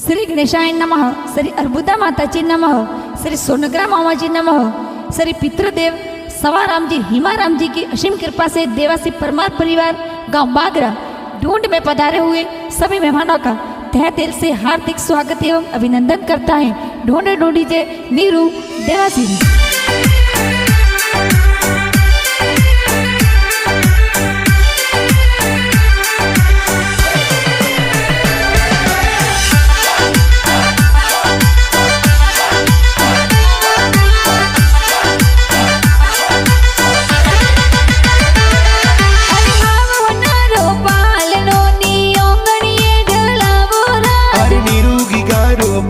श्री गणेशाय नमः, श्री अर्बुदा माताजी नमः, श्री सोनग्रा मामाजी नमः। श्री पितृदेव सवाराम जी, हिमाराम जी की असीम कृपा से देवासी परमार परिवार गांव बागरा ढूंढ में पधारे हुए सभी मेहमानों का तहे दिल से हार्दिक स्वागत एवं अभिनंदन करता है ढूंढे ढूंढी जे नीरू देवासी।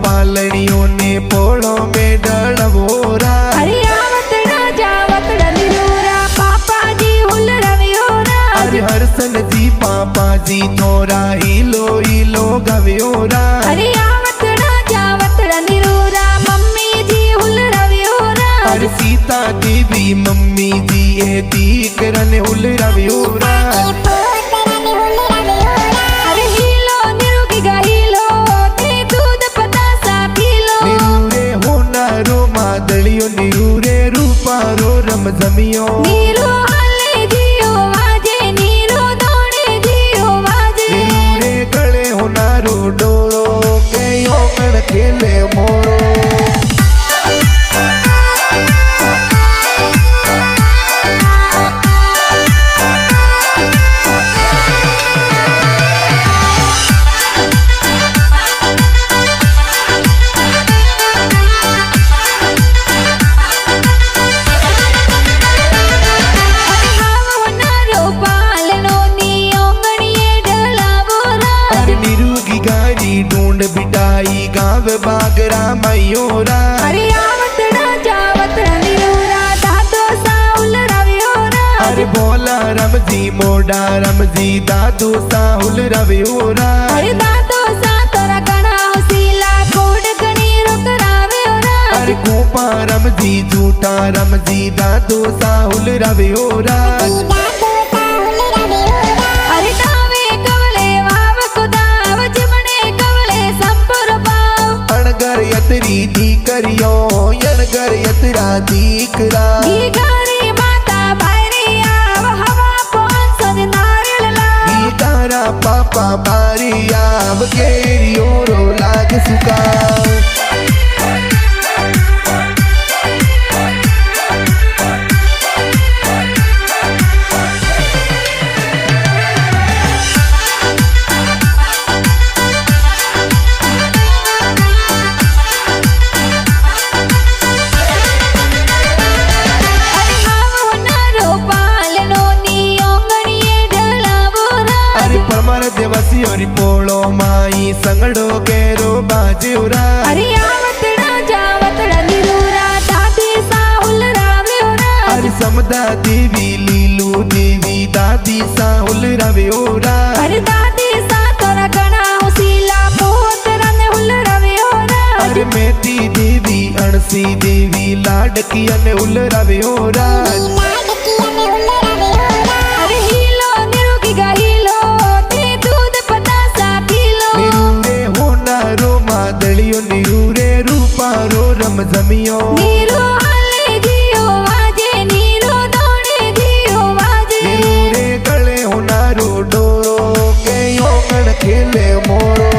पालनियों ने पोड़ों में डलवोरा अरे आवतड़ा जावतड़ा निरूरा पापा जी हुल रवियोरा अरे हरसन जी पापा जी थोरा हिलो हिलो गवियोरा अरे आवतड़ा जावतड़ा निरूरा मम्मी जी हुल रवियोरा अरे सीता देवी मम्मी जी ये दीकरन हुल रवियोरा नीरे रूपारो रम जमियो नीरो हले जियो वाजे नीरो दौड़े जियो वाजे नीरे गले होनारो डोलो के यो कण खेले मोरो ढूंढ बिटाई गाँव बागरा मयूरा अरे आवतड़ा जावतड़ा निरूरा दादो साहुल रवियोरा अरे बोला रमजी मोड़ा रमजी दादू साहुल रवियोरा अरे दादो सा तोरा गणा हुसीला कोड गणी रुक रावियोरा अरे कोपा रमजी झूठा रमजी दादू साहुल रवियोरा यतरी दी करियो यनगर यतरा दीकरा गीगारी माता भारिया हवा पहुंचन नारियला गीगारा पापा बारिया बकेरियो रो लाग सुका देवसी और पोलो माई संगड़ो केरो बाजूरा अरे आवतड़ा जावतड़ा निरूरा दादी साहुल रावियोरा अरे समदा देवी लीलू देवी दादी साहुल रवियोरा अरे दादी सा तोरा गणा हुसीला पोतरा ने हुल रवियोरा अरे मेती देवी अणसी देवी लाडकी अने हुल रवियोरा नीरे रूपारो रम जमियो नीरो हले जियो वाजे नीरो दौड़े जियो वाजे नीरे गले होनारो डोरो के यो कण खेले मोरो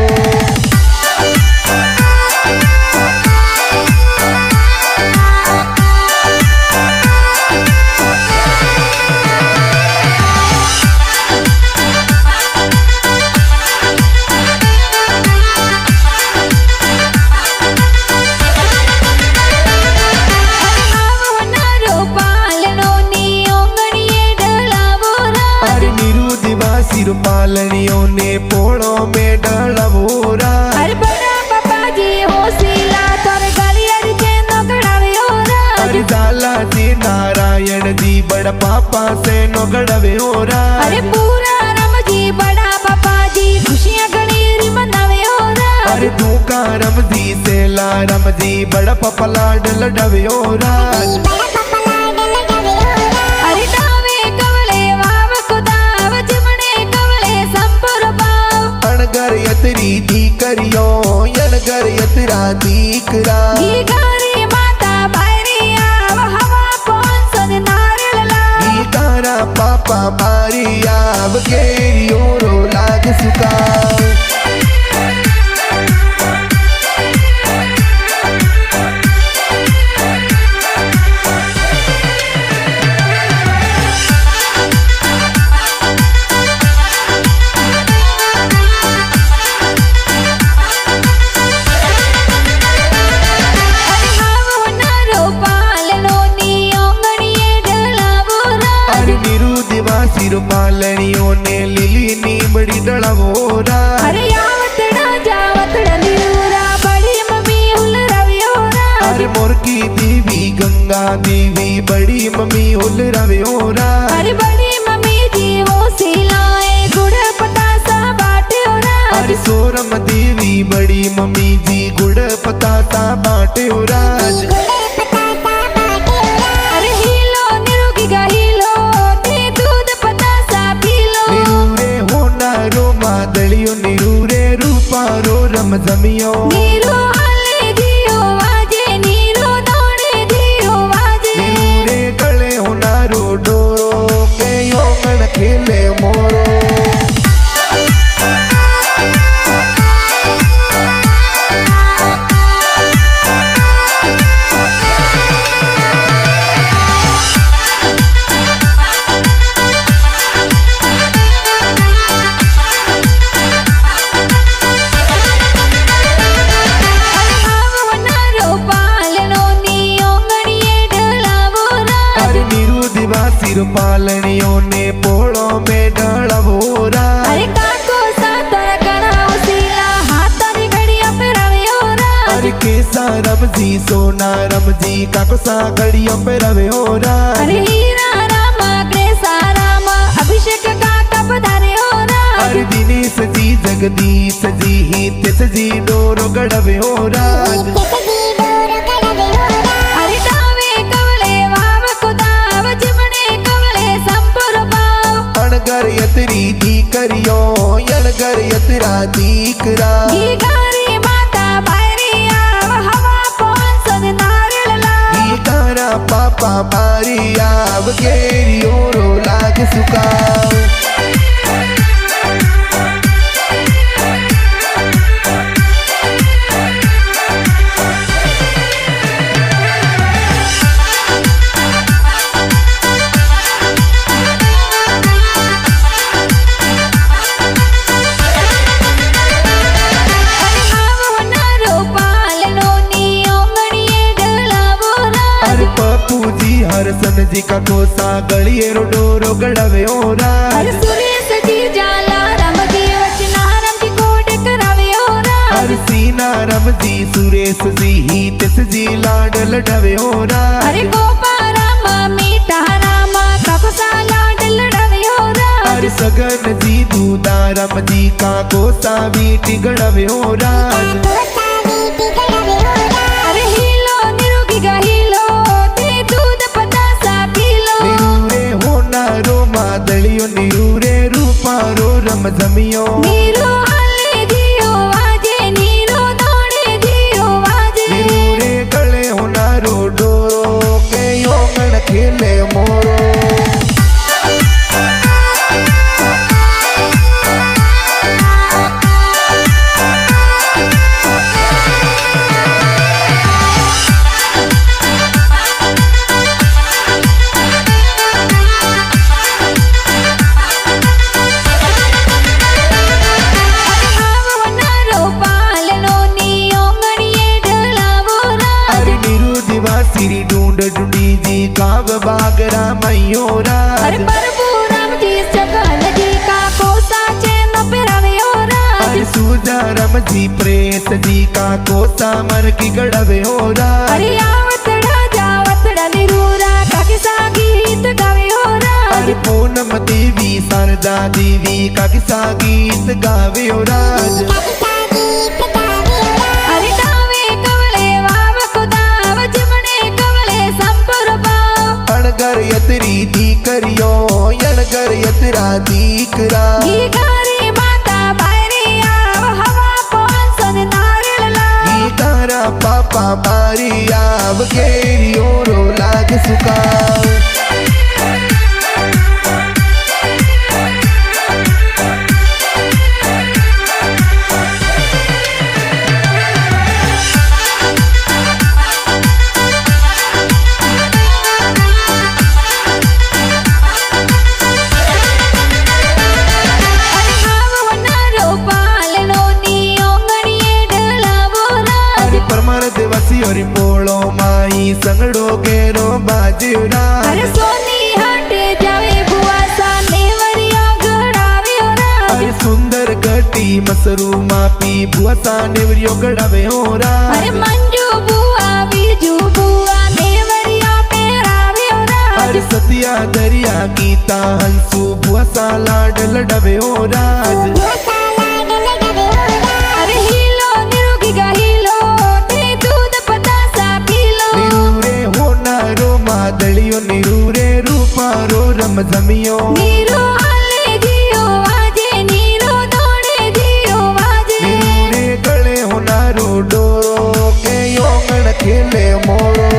पालनियों ने पोड़ों में डलवोरा अरे बड़ा पापा जी होसीला तोर गलियर के नगड़ावेओरा अरे जाला जी नारायण जी बड़ा पापा से नगड़ावेओरा अरे पूरा रम जी बड़ा पापा जी खुशियां गणीरी मनावेओरा अरे तू का रम जी से ला रम जी बड़ा पापा लाड लडवेओरा अरे डावे कवले वाव कुदाव जिमणे कवले संपुर पाव अणगर यतरी दी करियो अणगर यतरा दीकरा घीगारी माता बायरिया हवा कोण सन नारळला घीकारा पापा मारिया वगेरियो रो लाग सुका पालनियों ने लिली नी बड़ी डळवोरा अरे यावतड़ा जावतड़ा निरूरा बड़ी मम्मी हुल रवियोरा अरे मोरकी देवी गंगा देवी बड़ी मम्मी हुल रवियोरा अरे बड़ी मम्मी जी वो सिलाए गुड़ पतासा बाटेओरा अरे सोरम देवी बड़ी मम्मी जी गुड़ पतासा बाटेओरा अरे हिलो निरोगी गा हिलो ते दूध पतासा पीलो निरूरे होनारो मादलियो निरूरे रूपारो रमजमियो नीरो हले जियो वाजे नीरो दौड़े जियो वाजे निरूरे गले होनारो डोरो के योगन खेले मोरो पालनियों ने पोड़ो में डळवोरा अरे काको सातर कणाव सीला हाथरी घड़िया पे रवियोरा अरे केसा रमजी सोना रमजी काको सा घड़ियों पे रवियोरा अरे हीरा रामा ग्रेसा रामा अभिषेक काका पधारियोरा अरे दिनेश जी जगदीश जी ही तिस जी डोरो गड़वियोरा अरे डावे कवले वाव कुदाव जिमणे कवले संपुर पाव अणगर यतरी दी करियो यणगर यतरा दीकरा घीगारी माता बायरिया हवा कोण सन नारळला घीकारा पापा मारिया वगेरियो रो लाग सुका हरसन जी का कोसा गलिए रो डोरो गड़वे ओरा अरे सुरेश जी जाला राम जी वचना राम जी कोड करावे ओरा अरे सीना रम जी सुरेश जी ही तिस जी लाड लडवे ओरा अरे गोपा रामा मीठा रामा काकोसा लाड लडवे ओरा अरे सगन जी दूधा रम जी का कोसा मीठी गड़वे ओरा अरे हिलो निरोगी गा हिलो ते दूध पतासा पीलो निरूरे होनारो मादलियो निरूरे रूपारो रमजमियो नीरो हले जियो वाजे नीरो दौड़े जियो वाजे निरूरे गले होनारो डोरो के योगन खेले मोरो सिरी ढूंढ ढूंढी जी काव बागरा मयोरा अरे प्रभु राम जी सकल जी का कोसा चैन पिरावे ओरा अरे सूजा रम जी प्रेत जी का कोसा मर की गड़वे ओरा अरे आवतड़ा जावतड़ा निरूरा काके सा गीत गावे ओरा अरे पूनम देवी शारदा देवी का किसा गीत गावे ओरा अरे डावे कवले वाव कुदाव जिमणे कवले संपुर पाव अणगर यतरी दी करियो यणगर यतरा दीकरा घीगारी माता बायरिया हवा कोण सन नारळला तारा पापा मारी आव केरियो रो लाग सुकाव दिवसी पोळो माई संगडो केरो बाजीरा अरे सोनी हाटे जावे बुआसा नेवरिया गडावे ओरा अरे सुंदर गटी मसरू मापी बुआसा नेवरियो गडावे ओरा अरे मंजू बुआ बीजू बुआ नेवरिया पेरावे ओरा अरे सतिया दरिया गीता हंसू बुआसा लाड लडवे ओरा अरे हिलो निरोगी गा हिलो दलियो निरूरे रूपारो रमजमियो नीरो आले जियो आजे नीरो दौड़े जियो आजे निरूरे गले होनारो डोरो के योगण खेले मोरो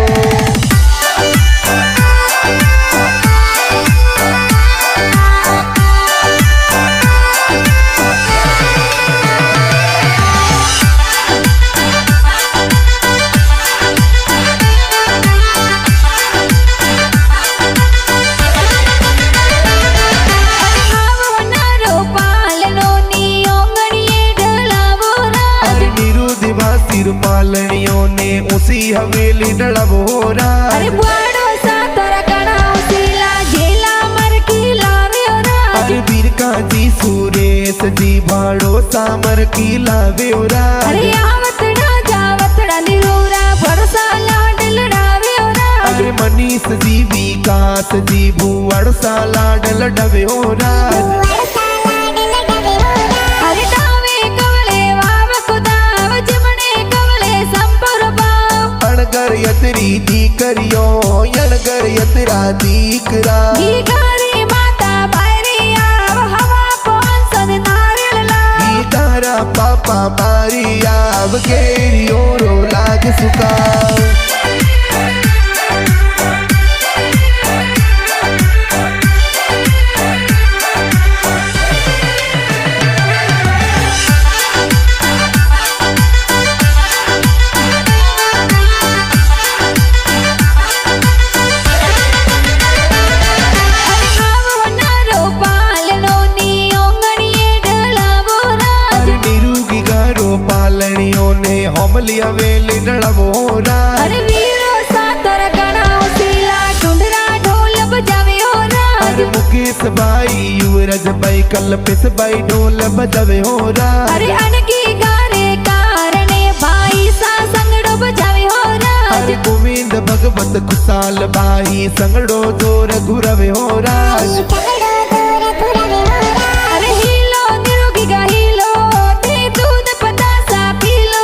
पालनियों ने उसी हवेली डळवोरा अरे बुआड़ो सा तोरा कणा उसीला झेला मर की लावे ओरा अरे बीरका जी सुरेश जी भाड़ो सामर की लावे ओरा अरे आवतड़ा जावतड़ा निरोरा भरोसा लाड लड़ावे ओरा अरे मनीष जी विकास जी भुवड़ सा लाड लडवे ओरा अणगर यतरी दीकरियो यणगर यतरा दीकरा गीगारी माता बारिया हवा पौंसन नारियला गीतारा पापा मारिया अब केरियो रो लाग सुकाव होमली हवेली डळवोरा अरे वीरो सा तोरा कणा उसीला टुंडरा ढोल बजावे ओरा अरे मुकेश भाई युवराज भाई कल्पित भाई ढोल बजावे ओरा अरे अनगी गारे कारणे भाई सा संगड़ो बजावे ओरा अरे गोविंद भगवत कुशाल भाई संगड़ो जोर घुरवे ओरा अरे हिलो निरोगी गा हिलो ते दूध पतासा पीलो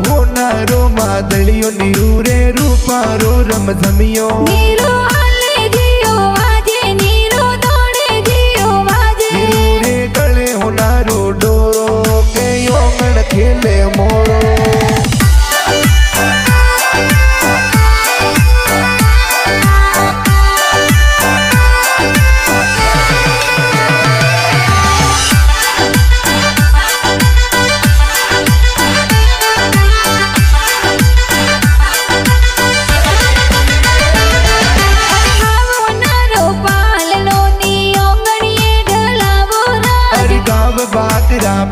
होनारो मादलियो निरूरे रूपारो रमजमियो नीरो आले जियो आजे नीरो दौड़े जियो आजे निरूरे गले होनारो डोरो के योगण खेले मोरो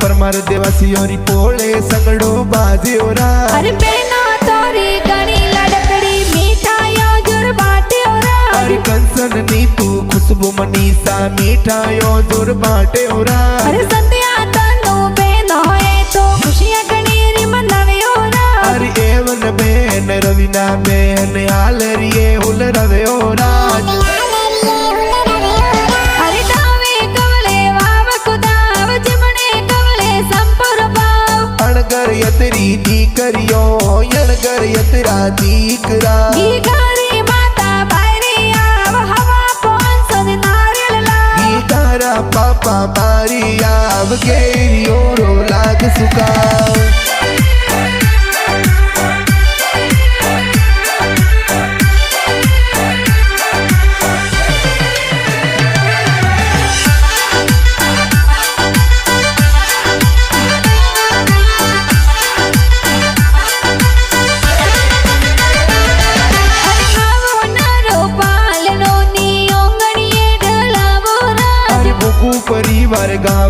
परमार देवासियोरी पोळे संगडो बाजियोरा अरे बेना तोरी गणी लड़कड़ी मिठाइयों जुर बाटे ओरा अरे कंसन नी तू खुशबू मनीषा मिठाइयों जुर बाटे ओरा अरे संध्या तनु बेन होए तो खुशियां गणी री मनावे ओरा अरे एवन बेन रवीना बेन आलरिये हुल रवे ओरा अरे डावे कवले वाव कुदाव जिमणे कवले संपुर पाव अणगर यतरी दीकरियो यणगर यतरा दीकरा गीगारी माता बारिया हवा पौंसन नारियला गीतारा पापा मारिया अब केरियो रो लाग सुकाव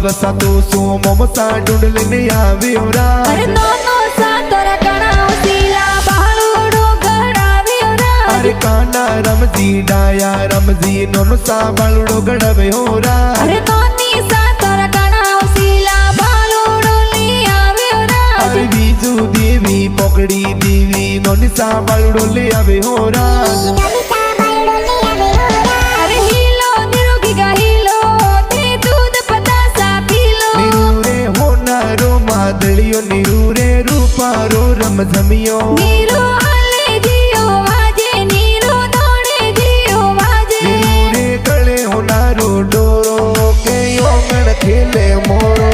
वसा तो सो मोमसा ढूंढने આવ્યો રાજ અરે નોનો સાતોર કણાવ શીલા બાળુડો ગડાવ્યો રાજ અરે કાના રમજી ડાયા રમજી નોનો સા બાળુડો ગડાવ્યો રાજ અરે નોની સાતોર કણાવ શીલા બાળુડો લઈ આવ્યો રાજ અરે બીજુ દેવી પકડી દેવી નોની સા બાળુડો લઈ આવ્યો રાજ અરે હીલો નિરોગી ગા હીલો તે દૂધ પતાસા પીલો નીરુરે હોનારો માદળિયો નીરુરે રૂપારો રમઝમિયો નીરો હાલે જીઓ વાજે નીરો દોડે જીઓ વાજે નીરુરે ગળે હોનારો ડોરો કે ઓગણ ખેલે મોરો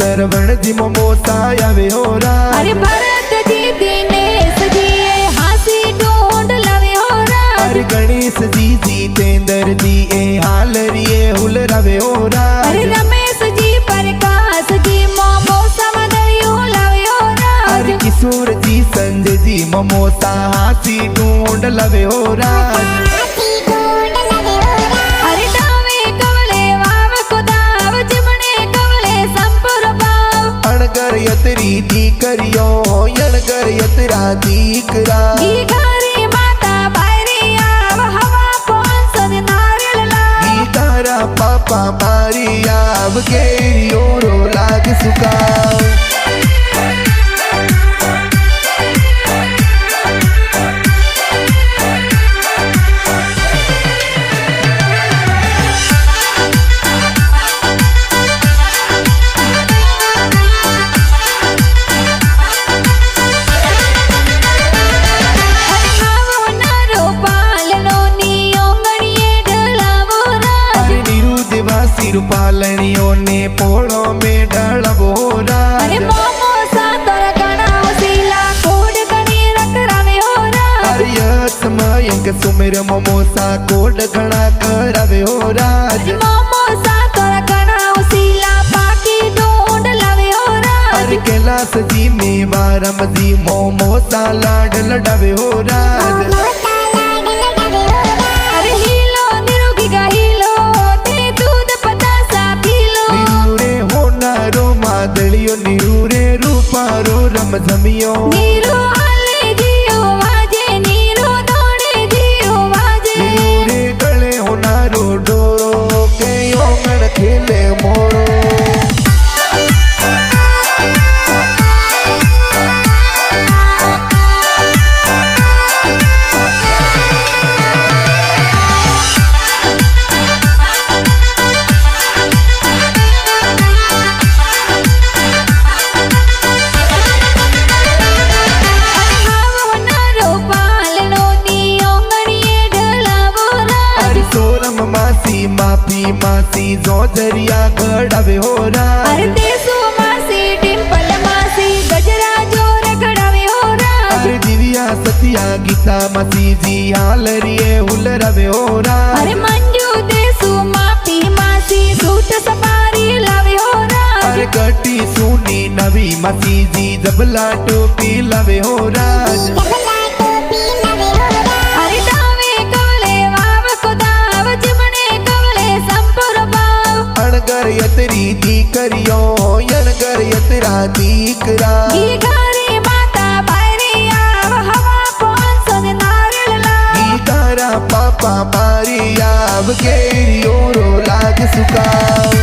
सरवण जी मोमोसा આવ્યો રાજ અરે ભરતજી દિનેશજી એ હાસી ઢૂંઢ લાવ્યો રાજ અરે ગણેશજી જીતેન્દ્રજી એ હાલરીએ હુલરાવ્યો રાજ અરે રમેશજી પ્રકાશજી મોમોસામાં દળિયું લાવ્યો રાજ અરે કિશોરજી સંજયજી મોમોસા હાસી ઢૂંઢ લાવ્યો રાજ અરે ડાવે કવળે વાવ કોદાવ જમણે કવળે સંપુર ભાવ અણગર યતરી દીકરીઓ અણગર યતરા દીકરા ઈ ઘરે માતા બાયરી આવ હવા પોંસદ નારિયેળ લાવ ઈ તારા પાપા મારી આવ કેરીઓ રો લાગ સુકાવ રૂપાલણીઓ ને પોળો મેળવો રાજ અરે મોમોસા તોર કણાવ શીલા કોડ ગણી રકરાવ્યો રાજ અરે યસ મયંક સુમેર મોમોસા કોડ ઘણા કરાવ્યો રાજ અરે મોમોસા તોર કણાવ શીલા પાકી ઢૂંઢ લાવ્યો રાજ અરે कैलासजी मेवा रमजी मोमोसा लाड लडाव्यो राज અરે હીલો નિરોગી ગા હીલો તે દૂધ પતાસા પીલો નીરુરે હોનારો માદળિયો નીરુરે રૂપારો રમઝમિયો નીરો હાલે જીઓ વાજે નીરો દોડે જીઓ વાજે નીરુરે ગળે હોનારો ડોરો કે ઓગણ ખેલે મોરો माफी मासी जोजरिया गड़ाव्यो राज અરે દેસો માસી ડિમ્પલ માસી ગજરા જોર કડાવ્યો રાજ अरे दिव्या सतिया गीता मसी जी हालरिए हुलराव्यो राज અરે મંજુ દેસુ માફી માસી સૂટ સફારી લાવ્યો રાજ अरे कटी सुनी नवी मसी जी जबला टोपी लाव्यो राज અરે ડાવે કવળે વાવ કોદાવ જમણે કવળે સંપુર ભાવ अणगर यतरी दीकरियो अणगर यतरा दीकरा ઈ ઘરે માતા બાયરી આવ હવા પોંસદ નારિયેળ લાવ ઈ તારા પાપા મારી આવ કેરીઓ રો લાગ સુકાવ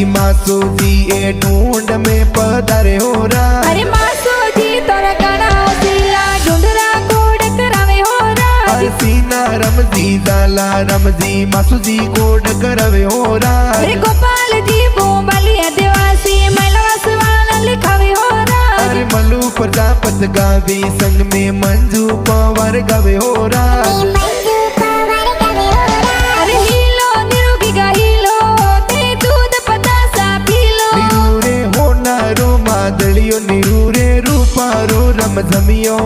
मासूजी ए ढूंढ में पधारे हो राज अरे मासूजी तोरा कणाव सीला ढूंढरा को सीना रमजी जाला रमजी मासुजी कोड करवे हो राज अरे गोपाल जी बोबालिया देवासी मैलवास वाला लिखावे हो राज अरे मलू प्रजापत गावे संग में मंजू पवार गावे हो राज अरे हीलो निरोगी गा हीलो ते दूध पतासा पीलो निरूरे होनारो मादलियो निरूरे रूपारो रमझमियो